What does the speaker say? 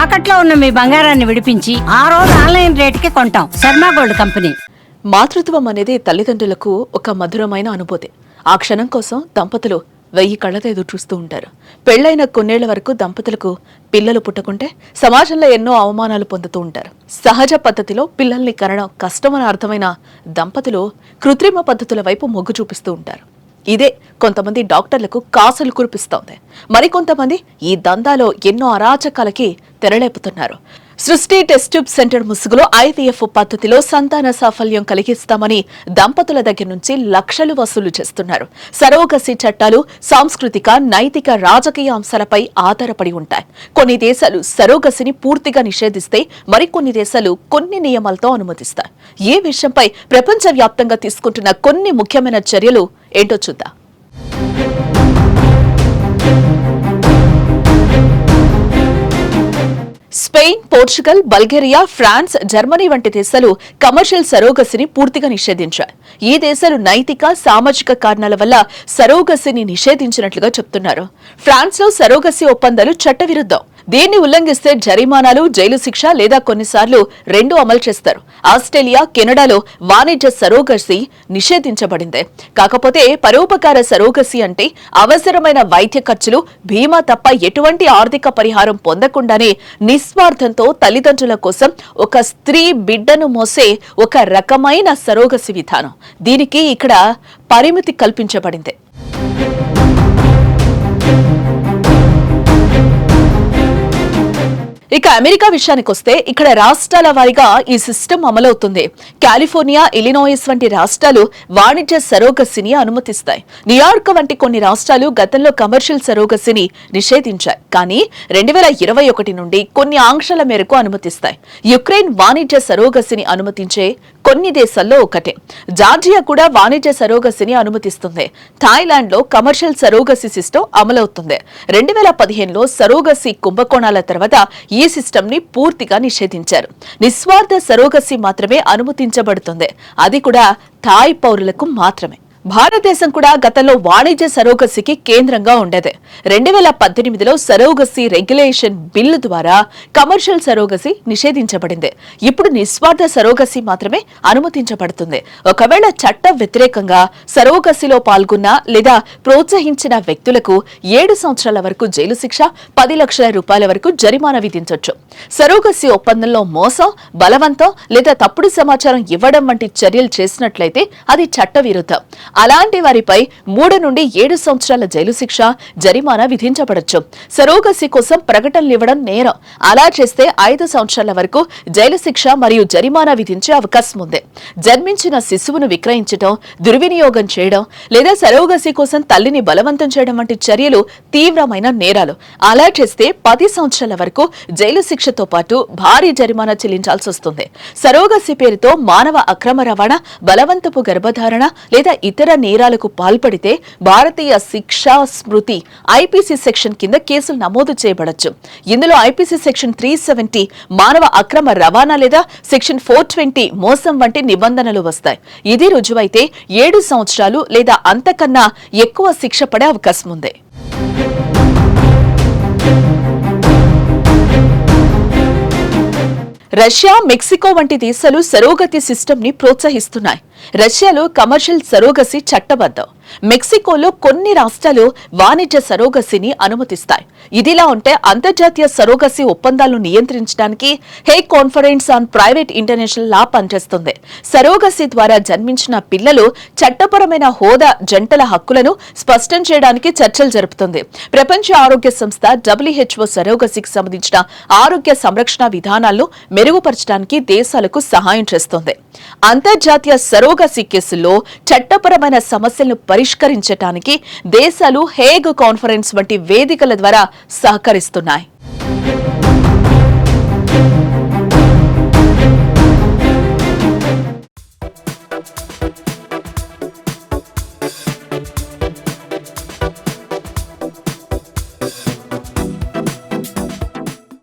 తాకట్లో ఉన్న మీ బంగారాన్ని విడిపించి ఆ రోజు ఆన్లైన్ రేటుకి కొంటాం. Sharma gold company. మాతృత్వం అనేది తల్లిదండ్రులకు ఒక మధురమైన అనుభూతి. ఆ క్షణం కోసం దంపతులు 1000 కళ్ళతో ఎదురు చూస్తూ ఉంటారు. పెళ్లైన కొన్నేళ్ల వరకు దంపతులకు పిల్లలు పుట్టకుంటే సమాజంలో ఎన్నో అవమానాలు పొందుతూ ఉంటారు. సహజ పద్ధతిలో పిల్లల్ని కనడం కష్టమని అర్థమైన దంపతులు కృత్రిమ పద్ధతుల వైపు మొగ్గు చూపిస్తూ ఉంటారు. ఇదే కొంతమంది డాక్టర్లకు కాసులు కురిపిస్తోంది. మరికొంతమంది ఈ దందాలో ఎన్నో అరాచకాలకి తెరలేపుతున్నారు. సృష్టి టెస్ట్ ట్యూబ్ సెంటర్ ముసుగులో IVF పద్ధతిలో సంతాన సాఫల్యం కలిగిస్తామని దంపతుల దగ్గర నుంచి లక్షలు వసూలు చేస్తున్నారు. సరోగసి చట్టాలు సాంస్కృతిక, నైతిక, రాజకీయ అంశాలపై ఆధారపడి ఉంటాయి. కొన్ని దేశాలు సరోగసిని పూర్తిగా నిషేధిస్తే మరికొన్ని దేశాలు కొన్ని నియమాలతో అనుమతిస్తాయి. ఈ విషయంపై ప్రపంచవ్యాప్తంగా తీసుకుంటున్న కొన్ని ముఖ్యమైన చర్యలు ఏంటో చూద్దాం. Spain, Portugal, Bulgaria, France, Germany వంటి దేశాలు కమర్షియల్ సరోగసిని పూర్తిగా నిషేధించాయి. ఈ దేశాలు నైతిక, సామాజిక కారణాల వల్ల సరోగసిని నిషేధించినట్లుగా చెప్తున్నారు. ఫ్రాన్స్ లో సరోగసి ఒప్పందాలు చట్టవిరుద్ధం. దీన్ని ఉల్లంఘిస్తే జరిమానాలు, జైలు శిక్ష లేదా కొన్నిసార్లు రెండూ అమలు చేస్తారు. ఆస్ట్రేలియా, కెనడాలో వాణిజ్య సరోగసి నిషేధించబడింది. కాకపోతే పరోపకార సరోగసి అంటే అవసరమైన వైద్య ఖర్చులు, బీమా తప్ప ఎటువంటి ఆర్థిక పరిహారం పొందకుండానే నిస్వార్థంతో తల్లిదండ్రుల కోసం ఒక స్త్రీ బిడ్డను మోసే ఒక రకమైన సరోగసి విధానం. దీనికి ఇక్కడ పరిమితి కల్పించబడింది. ఇక అమెరికా విషయానికి వస్తే ఇక్కడ రాష్ట్రాల వారీగా ఈ సిస్టమ్ అమలవుతుంది. కాలిఫోర్నియా, ఇలినాయిస్ వంటి రాష్ట్రాలు వాణిజ్య సరోగసిని అనుమతిస్తాయి. న్యూయార్క్ వంటి కొన్ని రాష్ట్రాలు గతంలో కమర్షియల్ సరోగసిని నిషేధించాయి. కానీ 2021 నుండి కొన్ని ఆంక్షల మేరకు అనుమతిస్తాయి. యుక్రెయిన్ వాణిజ్య సరోగసిని అనుమతించే కొన్ని దేశాల్లో ఒకటే. జార్జియా కూడా వాణిజ్య సరోగసిని అనుమతిస్తుంది. థాయిలాండ్ లో కమర్షియల్ సరోగసి సిస్టమ్ అమలవుతుంది. 2015లో సరోగసి కుంభకోణాల తర్వాత ఈ సిస్టమ్ ని పూర్తిగా నిషేధించారు. నిస్వార్థ సరోగసి మాత్రమే అనుమతించబడుతుంది. అది కూడా థాయ్ పౌరులకు మాత్రమే. భారతదేశం కూడా గతంలో వాణిజ్య సరోగసికి కేంద్రంగా ఉండేది. 2018లో సరోగసి రెగ్యులేషన్ బిల్లు ద్వారా కమర్షియల్ సరోగసి నిషేధించబడింది. ఇప్పుడు నిస్వార్థ సరోగసి మాత్రమే అనుమతించబడుతుంది. ఒకవేళ చట్ట వ్యతిరేకంగా సరోగసిలో పాల్గొన్న లేదా ప్రోత్సహించిన వ్యక్తులకు 7 సంవత్సరాల వరకు జైలు శిక్ష, 10 లక్షల రూపాయల వరకు జరిమానా విధించవచ్చు. సరోగసి ఒప్పందంలో మోసం, బలవంతం లేదా తప్పుడు సమాచారం ఇవ్వడం వంటి చర్యలు చేసినట్లయితే అది చట్టవిరుద్ధం. అలాంటి వారిపై 3 నుండి 7 సంవత్సరాల జైలు శిక్ష, జరిమానా విధించబడచ్చు. సరోగసి కోసం ప్రకటనలు ఇవ్వడం నేరం. అలా చేస్తే 5 సంవత్సరాల వరకు జైలు శిక్ష మరియు జరిమానా విధించే అవకాశం ఉంది. జన్మించిన శిశువును విక్రయించడం, దుర్వినియోగం చేయడం లేదా సరోగసి కోసం తల్లిని బలవంతం చేయడం వంటి చర్యలు తీవ్రమైన నేరాలు. అలా చేస్తే 10 సంవత్సరాల వరకు జైలు శిక్షతో పాటు భారీ జరిమానా చెల్లించాల్సి వస్తుంది. సరోగసి పేరుతో మానవ అక్రమ రవాణా, బలవంతపు గర్భధారణ లేదా ఇతర నేరాలకు పాల్పడితే భారతీయ శిక్షా స్మృతి IPC సెక్షన్ కింద కేసులు నమోదు చేయబడచ్చు. ఇందులో IPC సెక్షన్ 370 మానవ అక్రమ రవాణా లేదా సెక్షన్ 420 మోసం వంటి నిబంధనలు వస్తాయి. ఇది రుజువైతే 7 సంవత్సరాలు లేదా అంతకన్నా ఎక్కువ శిక్ష పడే అవకాశం ఉంది. రష్యా, మెక్సికో వంటి దేశాలు సరోగతి సిస్టమ్ ని ప్రోత్సహిస్తున్నాయి. రష్యాలో కమర్షియల్ సరోగసి చట్టబద్ధం. మెక్సికోలో కొన్ని రాష్ట్రాలు వాణిజ్య సరోగసిని అనుమతిస్తాయి. ఇదిలా ఉంటే అంతర్జాతీయ సరోగసి ఒప్పందాలను నియంత్రించడానికి Hague conference on private international law పనిచేస్తుంది. సరోగసి ద్వారా జన్మించిన పిల్లలు చట్టపరమైన హోదా, జంటల హక్కులను స్పష్టం చేయడానికి చర్చలు జరుపుతుంది. ప్రపంచ ఆరోగ్య సంస్థ WHO సరోగసికి సంబంధించిన ఆరోగ్య సంరక్షణ విధానాలను మెరుగుపరచడానికి దేశాలకు సహాయం చేస్తుంది. అంతర్జాతీయ సరోగసి కేసుల్లో చట్టపరమైన సమస్యలను పరిష్కరించడానికి దేశాలు హేగ్ కాన్ఫరెన్స్ వంటి వేదికల ద్వారా సహకరిస్తున్నాయి.